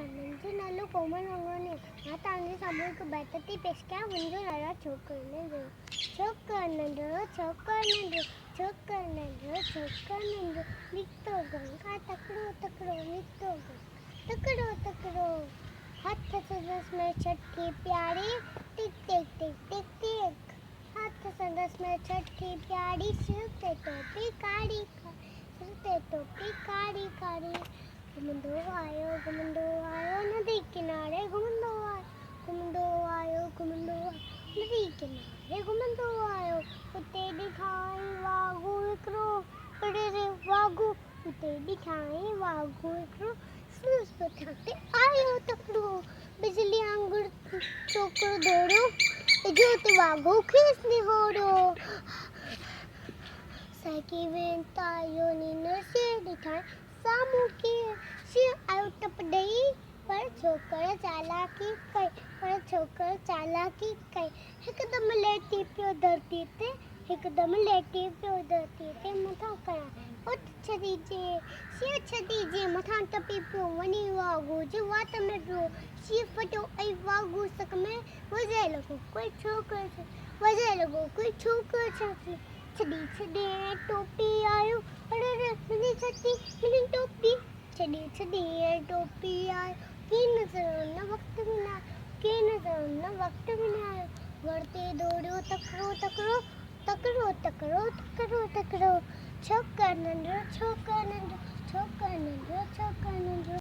मुंहिंजो नालो कोमल मंगवानी आहे। मां तव्हांजे साम्हूं हिकु बैत थी पेश कयां। मुंहिंजो नालो छोकिरो नंढो निकितो गंगा तकिड़ो तकिड़ो निकितो तकिड़ो तकिड़ो हथ संदसि में छटकी प्यारी टिक टिक टिक टिक टिक हाथ संदसि में छटकी प्यारी सिर ते टोपी काड़ी काड़ी घुमंदो आयो नदी किनारे घुमंदो आयो नदी किनारे घुमंदो आयो उते ॾिठाई वाघू हिकिड़ो रे वाघू उते ॾिठाई वाघू हिकिड़ो संदसि पुठियां ते आयो तकिड़ो बिजली वांगुरु छोकिरो दौड़ियो जो त वाघो खेसि निहोड़ियो साइकी वेंदा आयो नीनो शेर ॾिठाई साम्हूं कीअं शेर आयो टप ॾेई पर छोकिरो चालाकी कई हिकदमि लेटी पियो धरती ते मथां कयां उठ छॾीजे मथां टपी पियो वञी वाघू जे वात में पियो शेर फटियो ऐं वाघू सक में वॼाए लॻो कोई छोकिरो छॾी टोपी आयो अरे मुंहिंजी टोपी छॾी टोपी आयो के नज़र न वक़्त में न आयो वरते दौड़ियो तकिड़ो छोकिरो नंढो